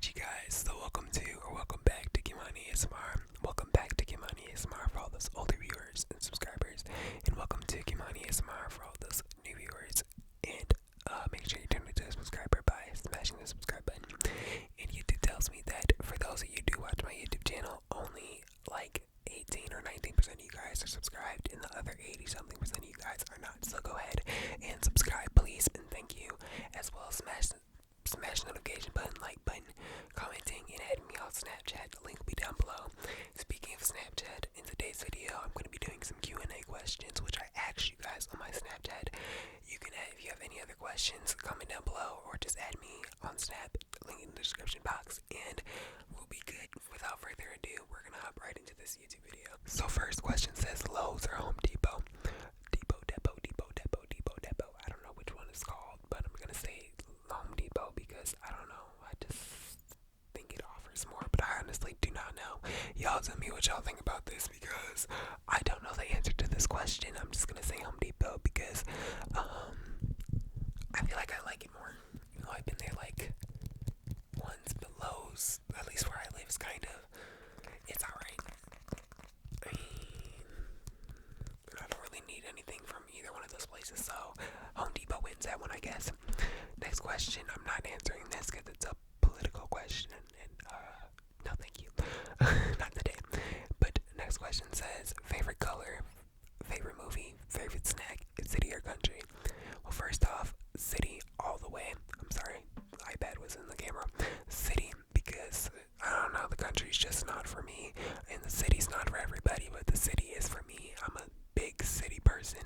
Alright, you guys, so welcome back to Kymani ASMR. Welcome back to Kymani ASMR for all those older viewers and subscribers. And welcome to Kymani ASMR for all those new viewers. And make sure you turn into a subscriber by smashing the subscribe button. And YouTube tells me that for those of you who do watch my YouTube channel, only like 18 or 19% of you guys are subscribed, and the other 80 something percent of you guys are not. So go ahead and subscribe, please, and thank you. As well as smash notification button, like button, commenting, and adding me on Snapchat. The link will be down below. Speaking of Snapchat, in today's video, I'm going to be doing some Q&A questions, which I asked you guys on my Snapchat. You can add, if you have any other questions, comment down below, or just add me on Snap, link in the description box, and we'll be good. Without further ado, we're going to hop right into this YouTube video. So first question says, Lowe's or Home Depot? Depot. I don't know which one it's called, but I'm going to say Home Depot because I don't know. I just think it offers more, but I honestly do not know. Y'all tell me what y'all think about this because I don't know the answer to this question. I'm just going to say Home Depot because I feel like I like it more. Even though I've been there like once, but Lowe's, at least where I live, is kind of, it's alright. I mean, I don't really need anything from either one of those places, so Home Depot wins that one, I guess. Next question, I'm not answering this because it's a political question, and no thank you. Not today. But next question says, favorite color, favorite movie, favorite snack, city or country? Well, first off, city all the way. I'm sorry, iPad was in the camera. City, because I don't know, the country's just not for me, and the city's not for everybody, but the city is for me. I'm a big city person.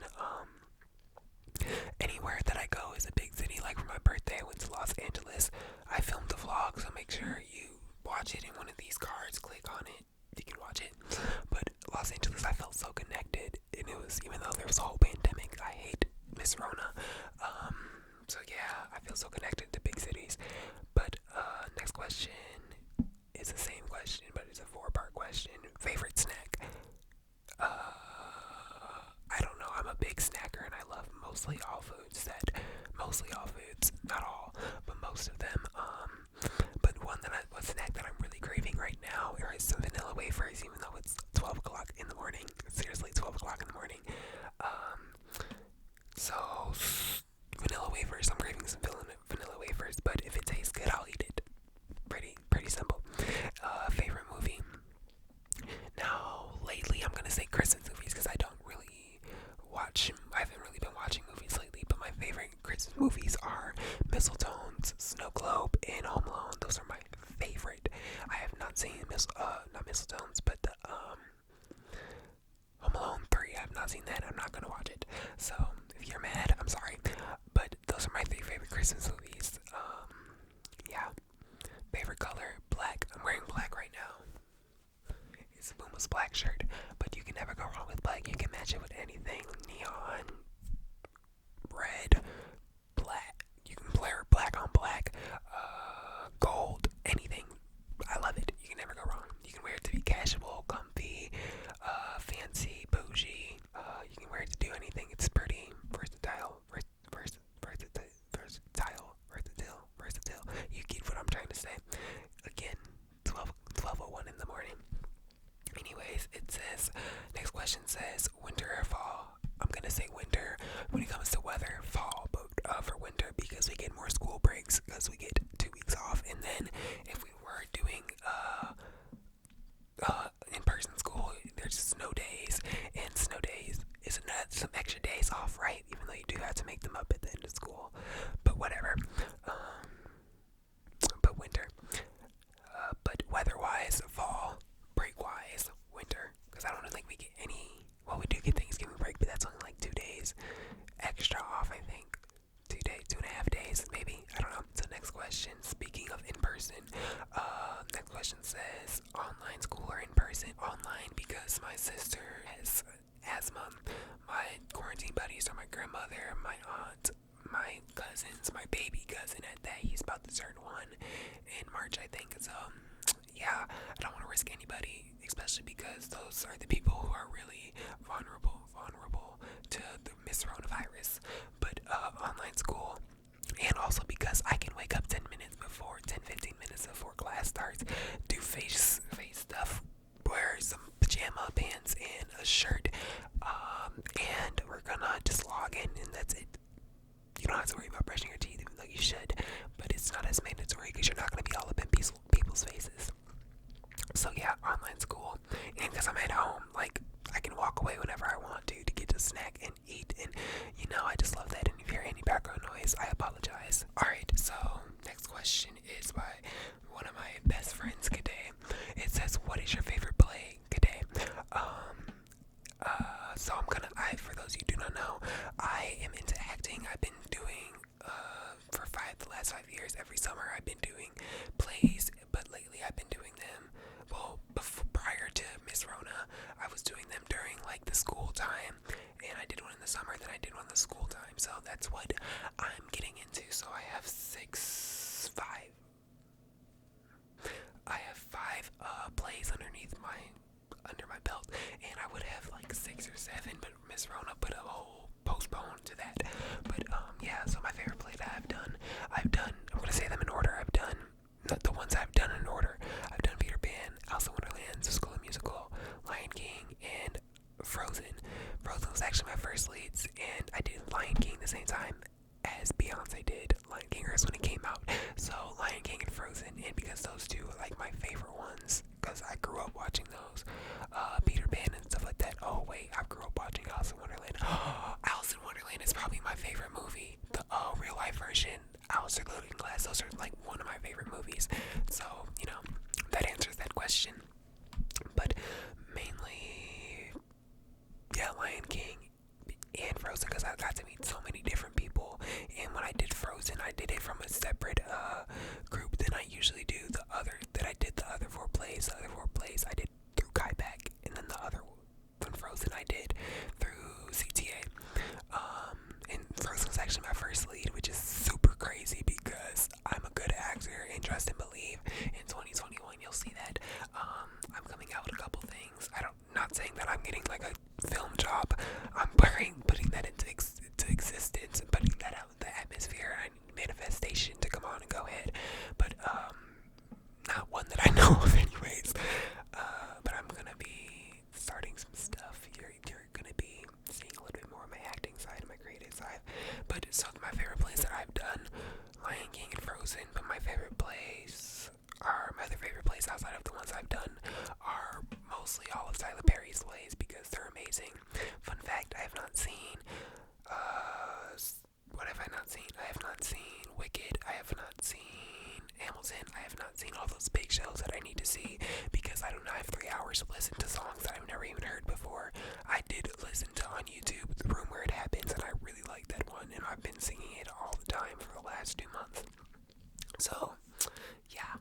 Anywhere that I go is a big city. Like for my birthday, I went to Los Angeles. I filmed the vlog, so make sure you watch it in one of these cards. Click on it, you can watch it. But Los Angeles, I felt so connected, and it was, even though there was a whole pandemic, I hate Miss Rona. So yeah, I feel so connected to big cities. But next question is the same question, but it's a 4-part question. Favorite snack? I don't know. I'm a big snacker, and I love mostly all foods. Not all, but most of them. But one snack that I'm really craving right now is some vanilla wafers, even though it's 12 o'clock in the morning. Seriously, 12 o'clock in the morning. So vanilla wafers. I'm craving some vanilla wafers, but if it tastes good, I'll eat it. Pretty simple. Favorite movie? Now, lately, I'm gonna say Christmas movies because I haven't really been watching movies lately, but my favorite Christmas movies are Mistletoes, Snow Globe, and Home Alone. Those are my favorite. I have not seen not Mistletoes, but the Home Alone 3. I have not seen that. I'm not gonna watch it. So if you're mad, I'm sorry. But those are my 3 favorite Christmas movies. Yeah. Favorite color, black. I'm wearing black right now. It's a Puma's black shirt, but you can never go wrong with black. You can match it with anything. Neon, red, black. You can blare black on black, gold, anything. I love it. You can never go wrong. You can wear it to be casual, comfy, fancy, bougie. You can wear it to do anything. It's pretty versatile. Versatile. You get what I'm trying to say. Again, 12:01 in the morning. Anyways, it says, next question says, winter or fall? I'm gonna say winter when it comes to weather, fall, but for winter because we get more school breaks because we get 2 weeks off, and then if we were doing in-person school, there's snow days, and snow days is some extra days off, right? Even though you do have to make them up at the end of school, but whatever. But winter. But weather-wise, fall. Break-wise, winter. Because I don't think we get any. Well, we do get Thanksgiving break, but that's only like 2 days extra off, I think. 2.5 days, maybe. I don't know. So next question. Speaking of in-person, next question says online school or in-person? Online because my sister has asthma. My quarantine buddies are my grandmother, my aunt, my cousins, my baby cousin at that. He's about to turn 1 in March, I think. So yeah, I don't want to risk anybody, especially because those are the people who are really vulnerable to the coronavirus. But online school, and also because I can wake up 10 15 minutes before class want to be all up in people's faces. So yeah, online school, and because I'm at home, like I can walk away whenever I want to get a snack and eat, and I just love that. And if you hear any background noise, I apologize. All right, so next question is by one of my best friends, Kade. It says, "What is your favorite play, Kade?" So for those who do not know, I am into acting. I've been doing, for the last 5 years, every summer I've been doing plays, but lately I've been doing them, prior to Miss Rona, I was doing them during, like, the school time, and I did one in the summer, then I did one in the school time, so that's what I'm getting into. So I have five plays under my belt, and I would have like 6 or 7, but Miss Rona put a whole postpone to that. But yeah, so my favorite play that I'm gonna say them in order. The ones I've done in order. I've done Peter Pan, Alice in Wonderland, School of Musical, Lion King, and Frozen. Frozen was actually my first leads, and I did Lion King the same time as Beyonce did Lion King when it came out. So Lion King and Frozen, and because those two are like my favorite ones, because I grew up watching those, Peter Pan and stuff like that. Oh wait, I grew up watching Alice in Wonderland. Alice in Wonderland is probably my favorite movie. The real life version, Alice in Looking Glass. Those are like one of my favorite movies. So that answers that question. But mainly, yeah, Lion King and Frozen, because I got to meet so many different people. And when I did Frozen, I did it from a separate group than I usually do. The other 4 plays. The other 4 plays I did through Kaipak, and then the other one, Frozen, I did through CTA. And Frozen was actually my first lead, which is super crazy because I'm a good actor, and trust and believe, in 2021 you'll see that. I'm coming out with a couple things. Not saying that I'm getting like a film job. I'm putting that into existence and putting that out in the atmosphere. I need manifestation to come on and go ahead, but not one that I know of anyways. But I'm gonna be starting some stuff. You're gonna be seeing a little bit more of my acting side and my creative side. But so my favorite plays that I've done, Lion King and Frozen. But my other favorite plays outside of the ones I've done are mostly all of Tyler Perry's plays because they're amazing. Fun fact: I have not seen. What have I not seen? I have not seen Wicked. I have not seen Hamilton. I have not seen all those big shows that I need to see because I do not have 3 hours to listen to songs that I've never even heard before. I did listen to on YouTube The Room Where It Happens, and I really like that one, and I've been singing it all the time for the last 2 months. So, yeah.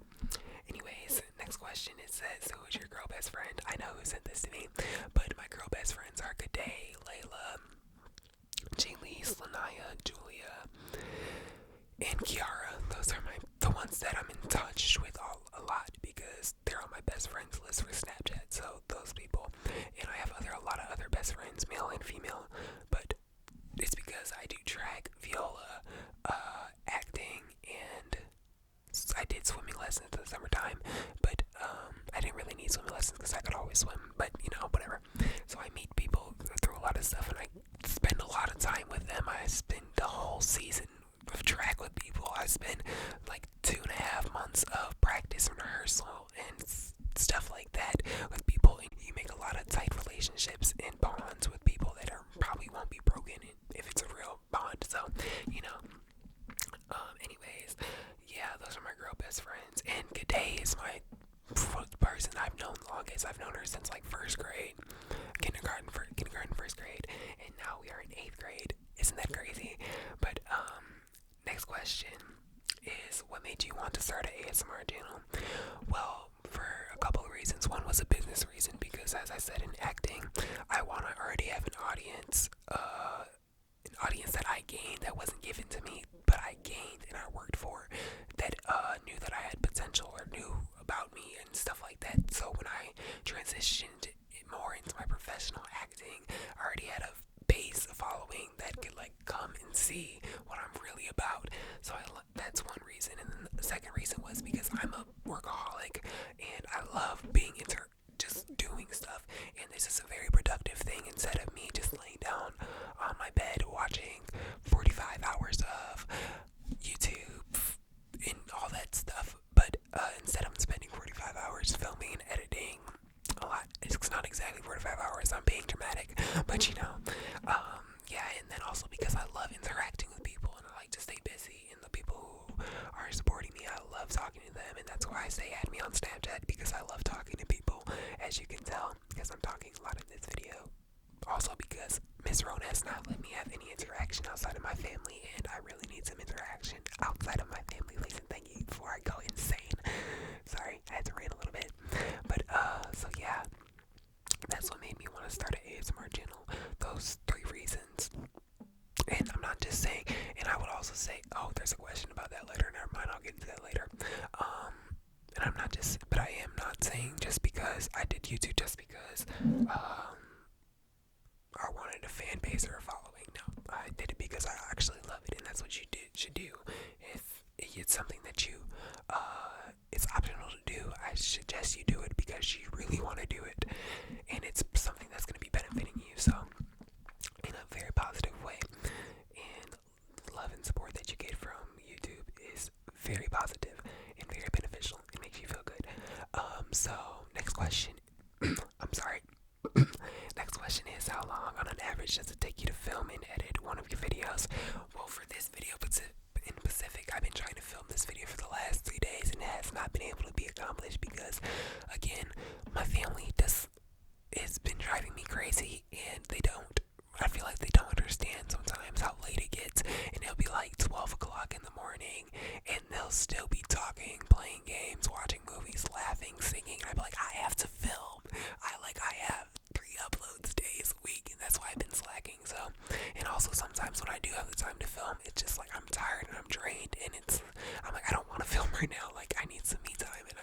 Anyways, next question. It says, who is your girl best friend? I know who sent this to me, but my girl best friends are Kade, Layla, Jaylee, Lanaya, Julia, and Kiara. Those are the ones that I'm in touch with a lot because they're on my best friends list for Snapchat. So those people, and I have a lot of other best friends, male and female, but it's because I do track, viola, acting, and I did swimming lessons in the summertime, but I didn't really need swimming lessons because I could always swim, but whatever. So I meet people through a lot of stuff, and I spend a lot of time with them. I spend the whole season of track with people. I spend like 2.5 months of practice and rehearsal and stuff like that with people, and you make a lot of tight relationships and bonds with people that probably won't be broken if it's a real bond. So anyways, yeah, those are my girl best friends, and Kade is my person I've known the longest. I've known her since like first grade, kindergarten, first grade, and now we are in 8th grade. Isn't that crazy? But next question is, what made you want to start an ASMR channel? Well, for a couple of reasons. One was a business reason because, as I said, in acting, I want to already have an audience that I gained that wasn't given to me, but I gained and I worked for, that knew that I had potential or knew about me and stuff like that. So when I transitioned more into my professional acting, I already had a base following that could like come and see what I'm really about. So that's one reason. And then the second reason was because I'm a workaholic and I love being just doing stuff, and this is a very productive thing instead of me just laying down on my bed watching 45 hours of YouTube and all that stuff. But I say add me on Snapchat because I love talking to people, as you can tell, because I'm talking a lot in this video. Also because Miss Rona has not let me have any interaction outside of my family, and I really need some interaction outside of my family. Listen, thank you before I go insane. Sorry, I had to rant a little bit. But, so yeah, that's what made me want to start an ASMR channel. Those 3 reasons. And I'm not just saying, and I would also say, oh, there's a question about that later. Never mind, I'll get into that later. And I'm not just, but I am not saying just because I did YouTube, just because, I wanted a fan base or a following. No, I did it because I actually love it, and that's what you should do. If it's something that you, it's optional to do, I suggest you do it because you really want to do it, and it's something that's going to be benefiting you. So, in a very positive way, and love and support that you get from YouTube is very positive and very beneficial. It makes you feel good. So next question. I'm sorry. Next question is, how long on an average does it take you to film and edit one of your videos? Well, for this video in Pacific, I've been trying to film this video for the last 3 days, and it has not been able to be accomplished because, again, my family it's been driving me crazy, and I feel like they don't understand sometimes how late it gets, and it'll be like 12 o'clock in the morning, and they'll still be talking, playing games, watching movies, laughing, singing, and I'm like, I have to film. I have 3 uploads days a week, and that's why I've been slacking. So, and also sometimes when I do have the time to film, it's just like I'm tired and I'm drained, and I'm like, I don't want to film right now. Like, I need some me time, and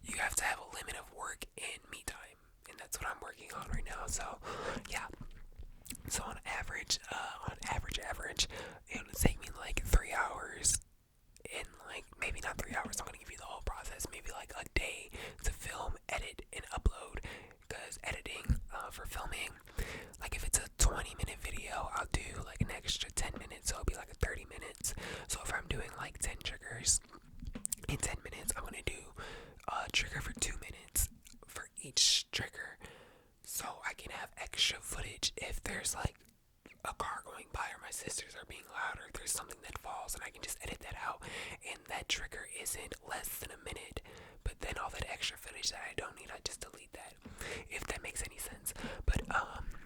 you have to have a limit of work and me time, and that's what I'm working on right now. So, yeah. So on average, it would take me like 3 hours, and like maybe not 3 hours. I'm gonna give you the whole process. Maybe like a day to film, edit, and upload. Because editing for filming, like if it's a 20-minute video, I'll do like an extra 10 minutes, so it'll be like a 30 minutes. So if I'm doing like 10 triggers in 10 minutes, I'm gonna do a trigger for 2 minutes for each trigger, so I can have extra footage if there's like a car going by or my sisters are being loud or there's something that falls, and I can just edit that out, and that trigger isn't less than a minute, but then all that extra footage that I don't need, I just delete that, if that makes any sense. But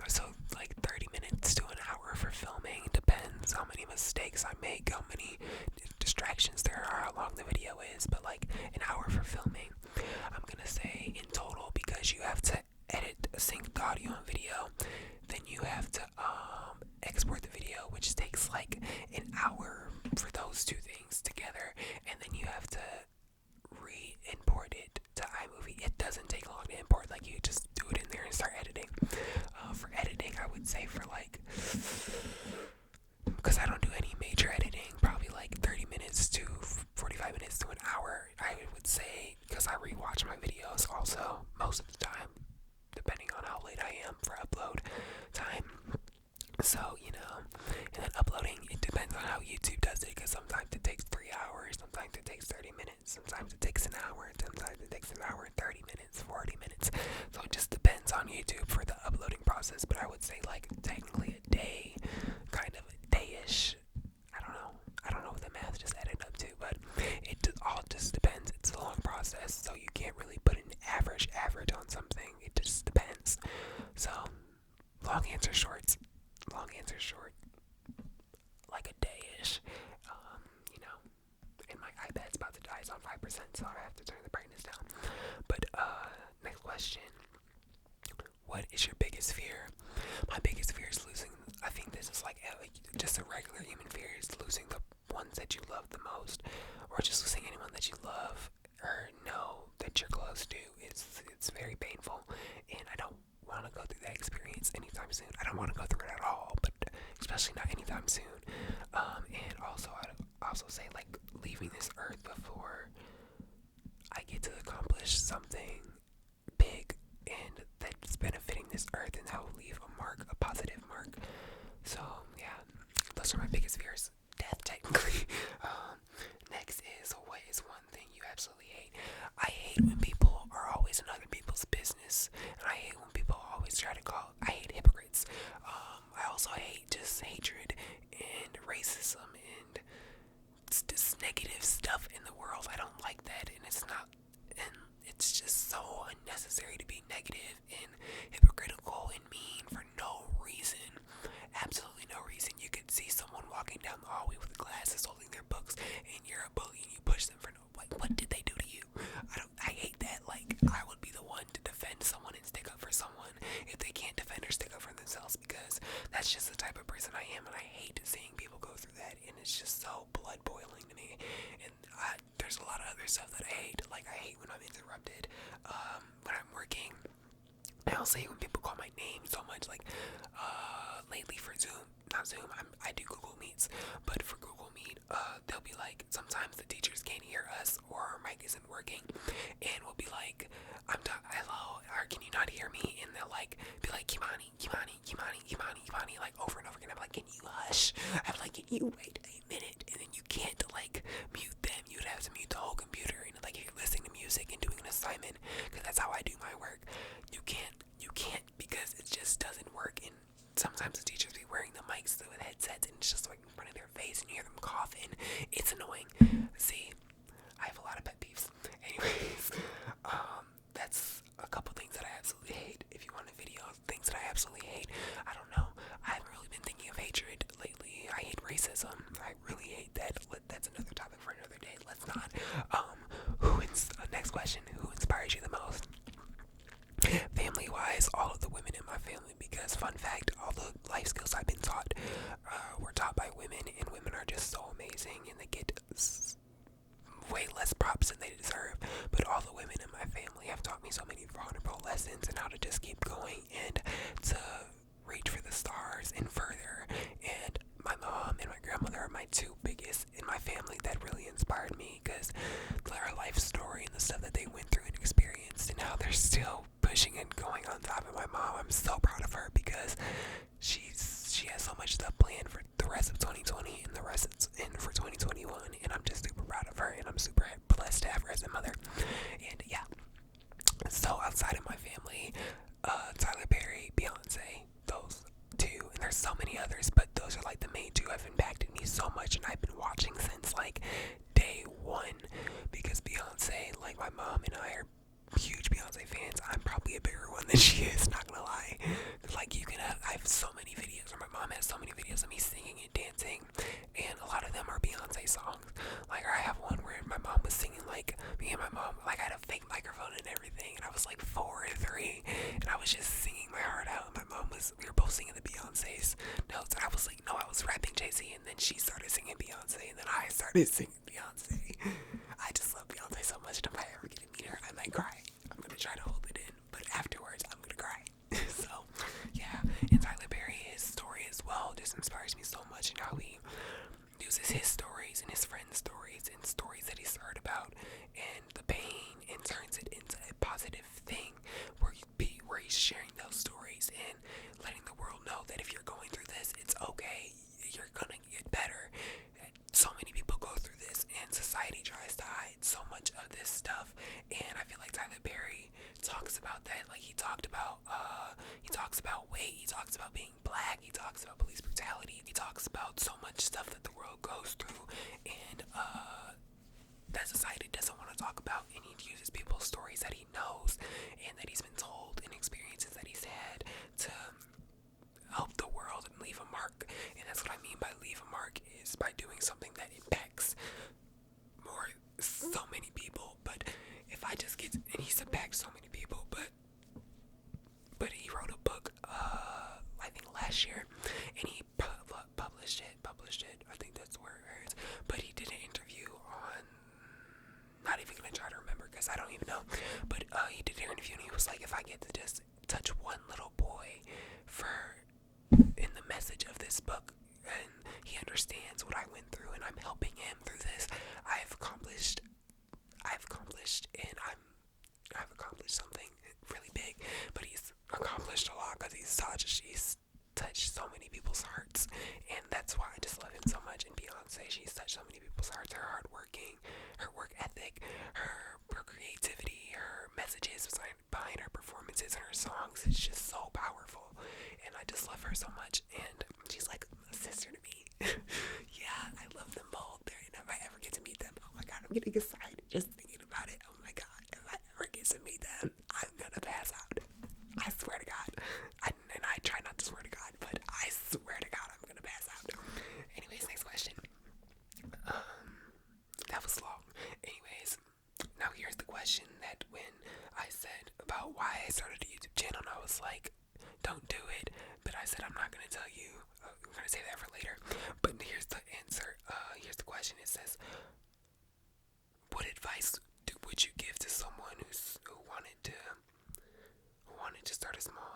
so like 30 minutes to an hour for filming, depends how many mistakes I make, how many distractions there are, how long the video is, but like an hour for filming, I'm gonna say in total, because you have to edit, sync the audio and video, then you have to export the video, which takes like an hour for those 2 things together, and then you have to re-import it to iMovie. It doesn't take long to import, like you just do it in there and start editing. For editing, I would say for like, because I don't do any major editing, probably like 30 minutes to 45 minutes to an hour, I would say, because I rewatch my videos also most of the time, depending on how late I am for upload time. So, and then uploading, it depends on how YouTube does it, because sometimes it takes 3 hours, sometimes it takes 30 minutes, sometimes it takes an hour, sometimes it takes an hour and 30 minutes, 40 minutes. So it just depends on YouTube for the uploading process, but I would say like technically a day, kind of a day-ish. I don't know what the math just added up to, but it all just depends. It's a long process, so you can't really put an average on something. It just depends. So, long answer short, like a day-ish. And my iPad's about to die, it's on 5%, so I have to turn the brightness down. But, next question. What is your biggest fear? My biggest fear is losing, I think this is like just a regular human fear, is losing the ones that you love the most, or just losing anyone that you love or know that you're close to. It's very painful, and I don't want to go through that experience anytime soon. I don't want to go through it at all, but especially not anytime soon. And also, I'd also say like leaving this earth before I get to accomplish something big and that's benefiting this earth, and that will leave a positive mark. So yeah, those are my biggest fears. Death, technically. Next is, what is one thing you absolutely hate? I hate when people are always in other people's business, and I hate when people always try to I hate hypocrites. I also hate just hatred and racism and just negative stuff in the world. I don't like that, and it's not also hate when people call my name so much. Like, lately for Zoom, not Zoom, I do Google Meets, but for Google Meet, they'll be like, sometimes the teachers can't hear us or our mic isn't working, and we'll be like, hello, or can you not hear me? And they'll like, be like, Kymani, Kymani, Kymani, Kymani, Kymani, like over and over again. I'm like, can you hush? I'm like, can you wait a minute? And then you can't like mute them. You'd have to mute the whole computer. And like, if you're listening to music and doing an assignment, because that's how I do my work, you can't because it just doesn't work. And sometimes the teachers be wearing the mics with headsets, and it's just like in front of their face, and you hear them coughing. It's annoying. See, I have a lot of pet peeves. Anyways, that's a couple things that I absolutely hate. If you want a video of things that I absolutely hate, I don't know. I haven't really been thinking of hatred lately. I hate racism. I really hate that. That's another topic for another day. Let's not. Next question. Who inspires you the most? Family-wise, all of the women in my family, because fun fact, all the life skills I've been taught were taught by women, and women are just so amazing, and they get way less props than they deserve. But all the women in my family have taught me so many vulnerable lessons and how to just keep going and to reach for the stars and further. And my mom and my grandmother are my two biggest in my family that really inspired me, because their life story and the stuff that they went through and experienced, and how they're still pushing and going on top of my mom. I'm so proud of her, because she has so much stuff planned for the rest of 2020 and the rest and for 2021, and I'm just super proud of her, and I'm super blessed to have her as a mother. And yeah, so outside of my family, Tyler Perry, Beyonce, those two, and there's so many others, but those are like the main two have impacted me so much, and I've been watching since like day one, because Beyonce, like my mom and I are huge Beyonce fans. I'm probably a bigger one than she is, not gonna lie. Like, I have so many videos, or my mom has so many videos of me singing and dancing, and a lot of them are Beyonce songs. Like, I have one where my mom was singing, like, me and my mom, like, I had a fake microphone and everything, and I was like 4 or 3, and I was just singing my heart out, and we were both singing the Beyonce's notes, and I was like, no, I was rapping Jay-Z, and then she started singing Beyonce, and then I started singing Beyonce. I just love Beyonce so much, and if I ever get to meet her, I might cry. I'm gonna try to hold it in, but afterwards, I'm gonna cry. So, yeah, and Tyler Perry, his story as well just inspires me so much, and how he uses his stories and his friends' stories and stories that he's heard about and the pain, and turns it into a positive thing where he's sharing those stories and letting the world know that if you're going through this, it's okay. You're gonna get better. So many people go through this, and society tries to hide so much of this stuff, and I feel like Tyler Perry talks about that. Like, he talks about weight, he talks about being black, he talks about police brutality, he talks about so much stuff that the world goes through, and that society doesn't want to talk about, and he uses people's stories that he knows and that he's been told, and experiences that he's had, to help the world and leave a mark. And that's what I mean by leave a mark, is by doing something that impacts so many people. But if I just get, and he's impacted so many people, but he wrote a book, I think last year, and he published it, I think that's where it is, but he did an interview on, not even gonna try to remember, because I don't even know, but he did an interview, and he was like, if I get to just touch one little boy in the message of this book, and he understands what I went through, and I'm helping him through this, I've accomplished, and I've accomplished something really big. But he's accomplished a lot, because he's touched so many people's hearts, and that's why I just love him so much. And Beyonce, she's touched so many people's hearts. Her hardworking, her work ethic, her creativity, her messages behind her performances and her songs, it's just so powerful, and I just love her so much, and she's like a sister to me. Yeah, I love them both. And if I ever get to meet them, oh my god, I'm getting excited just thinking about it. Oh my god, if I ever get to meet them, I'm gonna pass out. I swear to god. And I try not to swear to god, but I swear to god, I'm gonna pass out. Anyways, next question. That was long. Anyways, now here's the question that when I said about why I started a YouTube channel, I was like, don't do it, but I said I'm not gonna tell you. I'm gonna say that for later. But here's the answer. Here's the question. It says, what advice would you give to someone who wanted to start a small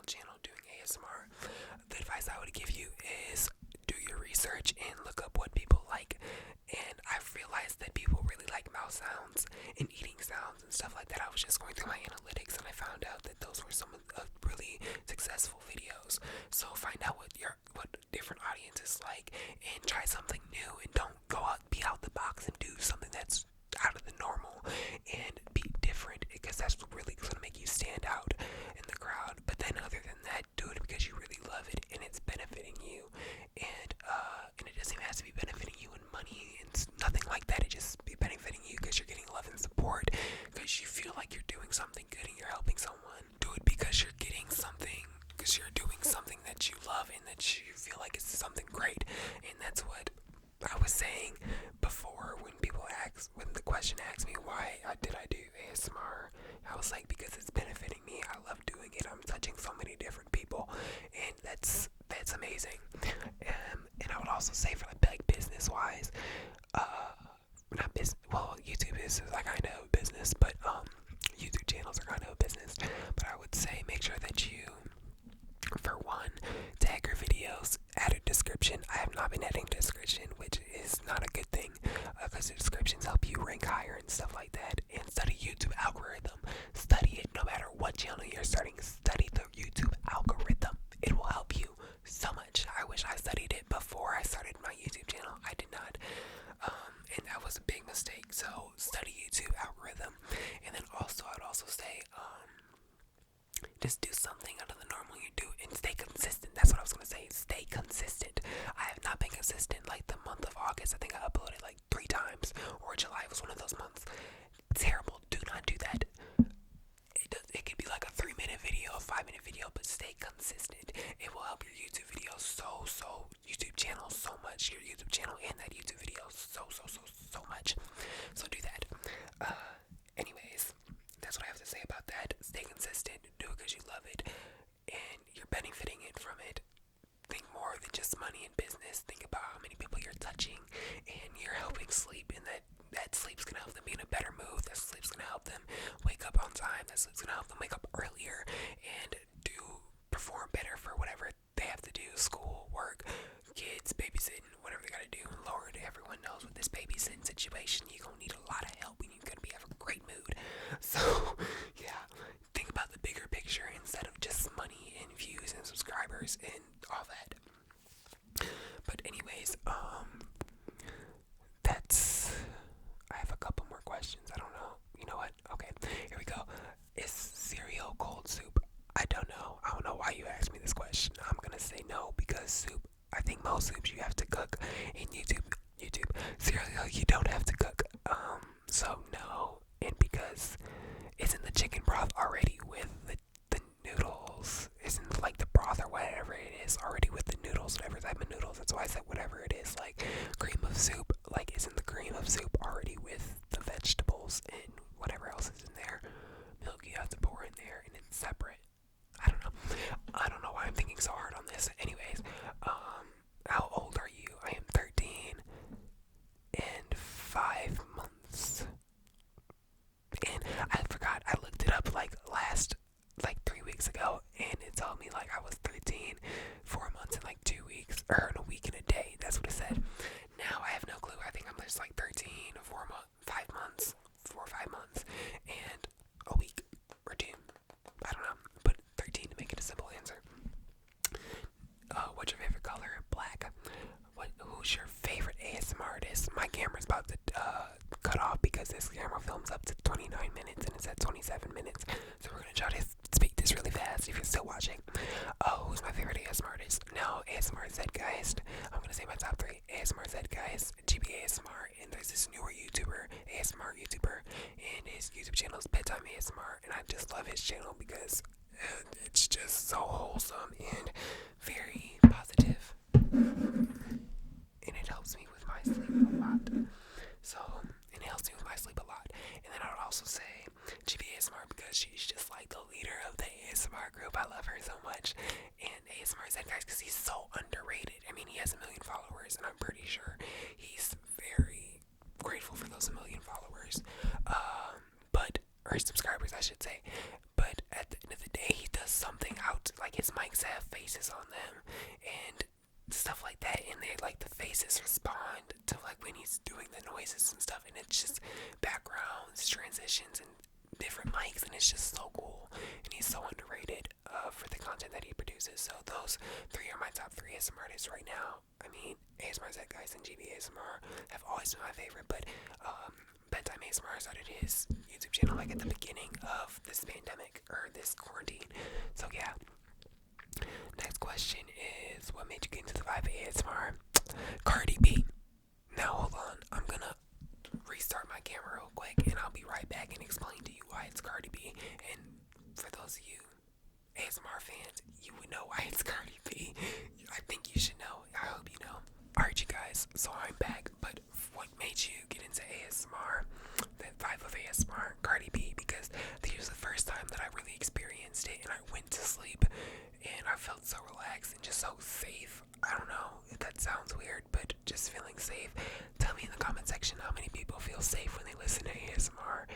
was just going through my analytics and I found out that those were some of the really successful videos. So find out what different audience is like and try something new, and don't go out, be out the box and do something that's out of the normal and be different, because that's really going to make you stand out in the crowd. But then other than that, do it because you really love it and it's benefiting you, and it doesn't even have to be benefiting you in money and nothing like that. It just be benefiting you because you're getting love and support, because you feel like you're doing something good and you're helping someone. Do it because you're getting something, because you're doing something that you love and that you feel like it's something great. And that's what I was saying before when the question asked me why did I do ASMR. I was like, because it's benefiting me. I love doing it. I'm touching so many different people, and that's amazing. And I would also say, for like business wise, not business. Well, YouTube is like kind of a business, but YouTube channels are kind of a business. But I would say make sure that you, for one, tag your videos, add a description. I have not been adding description, which is not a good thing, because the descriptions help you rank higher and stuff like that. And study YouTube algorithm. Study it no matter what channel you're starting. Study the YouTube algorithm. It will help you so much. I wish I studied it before I started my YouTube channel. I did not. And that was a big mistake. So study YouTube algorithm. And then also, I'd also say, just do something out of the normal you do and stay consistent. That's what I was going to say. Stay consistent. I have not been consistent. Like the month of August, I think I uploaded like 3 times, or July was one of those months. Terrible. Do not do that. It could be like a 3-minute video, a 5-minute video, but stay consistent. It will help your YouTube video YouTube channel so much. Your YouTube channel and that YouTube video so much. So do that. Anyways, that's what I have to say about that. Stay consistent. Do it because you love it and you're benefiting it from it. Think more than just money and business. Think about how many people you're touching, and you're helping sleep, and that sleep's gonna help them be in a better mood. That sleep's gonna help them wake up on time. That sleep's gonna help them wake up earlier and perform better for whatever they have to do. School, work, kids, babysitting, whatever they gotta do. Lord, everyone knows with this babysitting situation, you're gonna need a lot of help and you're gonna have a great mood. So yeah, think about the bigger picture instead of just money and views and subscribers and all that. But anyways, I have a couple more questions. I don't know. You know what? Okay, here we go. Is cereal cold soup? I don't know. I don't know why you asked me this question. I'm gonna say no, because soup, I think most soups you have to cook. In YouTube cereal you don't have to cook. So no, and because it's in the chicken broth already with the noodles. Isn't like the broth or whatever it is already with the noodles, whatever type of noodles. That's why I said whatever it is, like cream of soup. Like, isn't the cream of soup already with the vegetables and whatever else is in there? Milk you have to pour in there, and it's separate. I don't know why I'm thinking so hard on this. Anyways, how old are you? I am 13 and 5 months. And I forgot, I looked it up like 3 weeks ago, and it told me like I was 13, 4 months and like 2 weeks, or in a week and a day. That's what it said. Now I have no clue. I think I'm just like 13, 4 or 5 months, and a week or 2. I don't know, but 13 to make it a simple answer. What's your favorite color? Black. Who's your favorite ASMR artist? My camera's about to cut off because this camera films up to 29 minutes and it's at 27 minutes. So we're gonna try to speak this really fast if you're still watching. Who's my favorite ASMR artist? Now, ASMR Zeitgeist. I'm gonna say my top 3. ASMR Zeitgeist, GB ASMR, and there's this newer ASMR YouTuber, and his YouTube channel is Bedtime ASMR, and I just love his channel because it's just so wholesome and very positive, and it helps me with my sleep a lot. And then I would also say GB ASMR because she's just like the leader of the ASMR group. I love her so much. And ASMR Zeitgeist because he's so underrated. I mean, he has 1 million followers, and I'm pretty sure he's very grateful for those 1 million followers. Or subscribers, I should say. But at the end of the day, he does something out, like his mics have faces on them and stuff like that, and they like the faces respond to like when he's doing the noises and stuff, and it's just backgrounds, transitions, and different mics, and it's just so cool. And he's so underrated for the content that he produces. So those three are my top three ASMR artists right now. I mean, ASMR Zach Guys and GB ASMR have always been my favorite, but Bedtime ASMR started his YouTube channel like at the beginning of this pandemic or this quarantine. So yeah. Next question is, what made you get into the vibe of ASMR? Cardi B. Now hold on, I'm gonna restart my camera real quick, and I'll be right back and explain to you why it's Cardi B. And for those of you ASMR fans, you would know why it's Cardi B. I think you should know. I hope you know. Alright, you guys, so I'm back. But what made you get into ASMR? That vibe of ASMR, Cardi B, because this was the first time that I really experienced it, and I went to sleep, and I felt so relaxed and just so safe. I don't know if that sounds weird, but just feeling safe. Tell me in the comment section how many people feel safe when they listen to ASMR.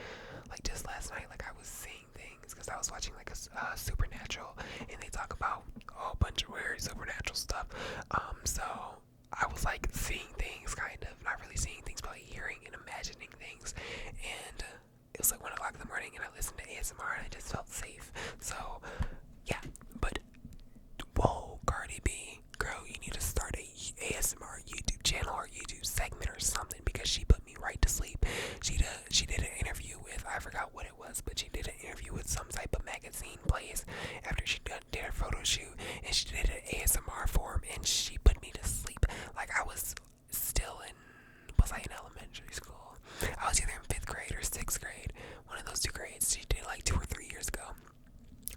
Like just last night, like I was seeing things because I was watching like a Supernatural, and they talk about a whole bunch of weird supernatural stuff. So I was like seeing things, kind of not really seeing things, but like hearing and imagining things. And it was like 1 o'clock in the morning, and I listened to ASMR, and I just felt safe. So yeah, but whoa, Cardi B, girl, you need to start a ASMR YouTube channel or YouTube segment or something, because she put me right to sleep. She did an interview with, I forgot what it was, but she did an interview with some type of magazine place after she did her photo shoot, and she did an ASMR form, and she put me to sleep. Like I was still in, was I in elementary school? I was either in 5th grade or 6th grade, one of those two grades. She did like 2 or 3 years ago.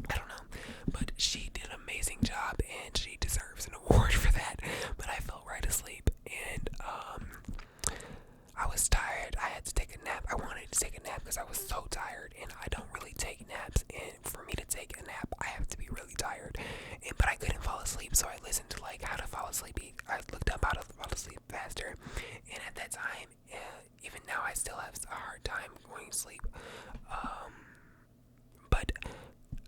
I don't know, but she did an amazing job, and she deserves an award for that. But I fell right asleep, and I was tired. I had to take a nap. I wanted to take a nap because I was so tired, and I don't really take naps. And for me to take a nap, I have to be really tired. But I couldn't fall asleep, so I listened to like how to fall asleep. I looked up how to fall asleep faster, and at that time, even now, I still have a hard time going to sleep. But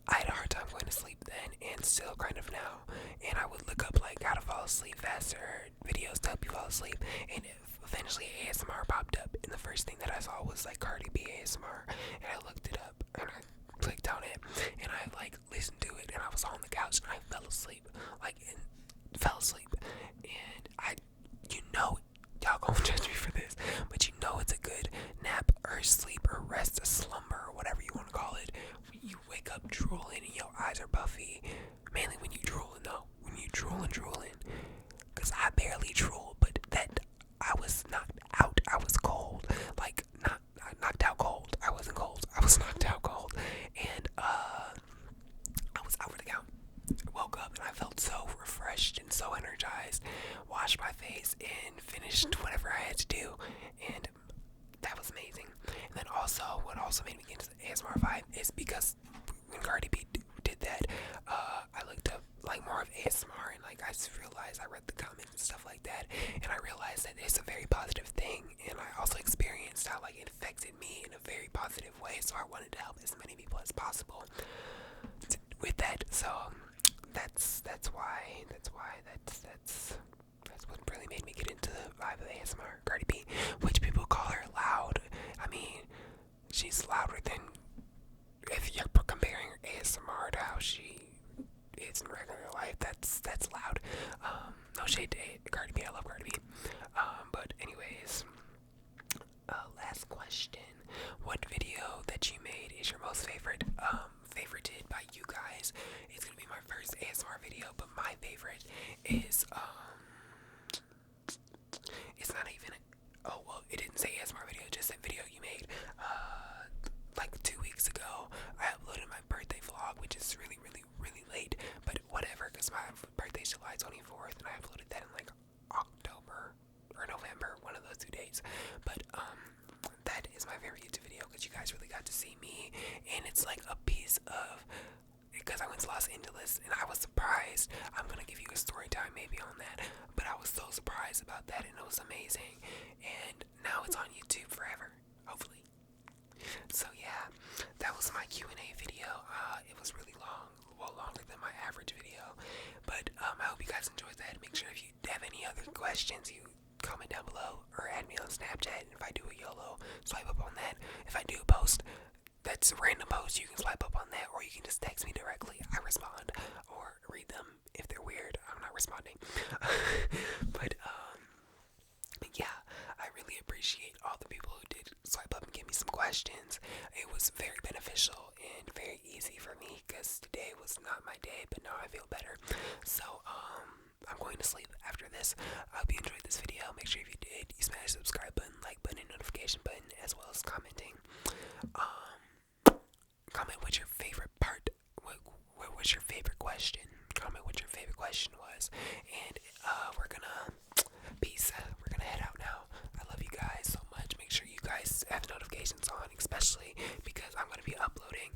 I had a hard time going to sleep then, and still kind of now. And I would look up like how to fall asleep faster, videos to help you fall asleep, and eventually ASMR popped up, and the first thing that I saw was like Cardi B ASMR, and I looked it up, and I clicked on it, and I like listened to it, and I was on the couch, and I fell asleep, and you know, y'all gonna judge me for this, but you know it's a good nap or sleep or rest, a slumber or whatever you want to call it. You wake up drooling and your eyes are puffy, mainly when you drooling though, when you drooling, because I barely drool, but that, I was knocked out, I was cold, like, not knocked out cold, I wasn't cold, I was knocked out cold, and, I was out for the count. Woke up and I felt so refreshed and so energized, washed my face and finished whatever I had to do, and that was amazing. And then also, what also made me get into the ASMR vibe is because when Cardi B did that, I looked up like more of ASMR, and like I just realized, I read the comments and stuff like that, and I realized that it's a very positive thing, and I also experienced how like it affected me in a very positive way, so I wanted to help as many people as possible with that. So that's what really made me get into the vibe of ASMR. Cardi B, which people call her loud. I mean, she's louder than, if you're comparing her ASMR to how she is in regular life. That's loud. No shade to Cardi B. I love Cardi B. But anyways, last question: what video that you made is your most favorite? Favorited by you guys. It's gonna be my first ASMR video, but my favorite is it's not even. Oh well, it didn't say ASMR video. It just said video you made. Like 2 weeks ago, I uploaded my birthday vlog, which is really late, but whatever, because my birthday's July 24th, and I uploaded that in like October or November, one of those 2 days. But that is my favorite YouTube video because you guys really got to see me, and it's like a piece of, because I went to Los Angeles and I was surprised. I'm gonna give you a story time maybe on that, but I was so surprised about that, and it was amazing, and now it's on YouTube forever, hopefully. So yeah, that was my Q&A video. It was really long, well, longer than my average video, but I hope you guys enjoyed that. Make sure if you have any other questions, you comment down below or add me on Snapchat, and if I do a YOLO, swipe up on that. If I do post the that's a random post. You can swipe up on that, or you can just text me directly. I respond or read them. If they're weird, I'm not responding. But yeah, I really appreciate all the people who did swipe up and give me some questions. It was very beneficial and very easy for me because today was not my day, but now I feel better. So I'm going to sleep after this. I hope you enjoyed this video. Make sure if you did, you smash the subscribe button, like button, and notification button, as well as commenting. Comment what your favorite part. What was your favorite question? Comment what your favorite question was, and we're gonna peace. We're gonna head out now. I love you guys so much. Make sure you guys have notifications on, especially because I'm gonna be uploading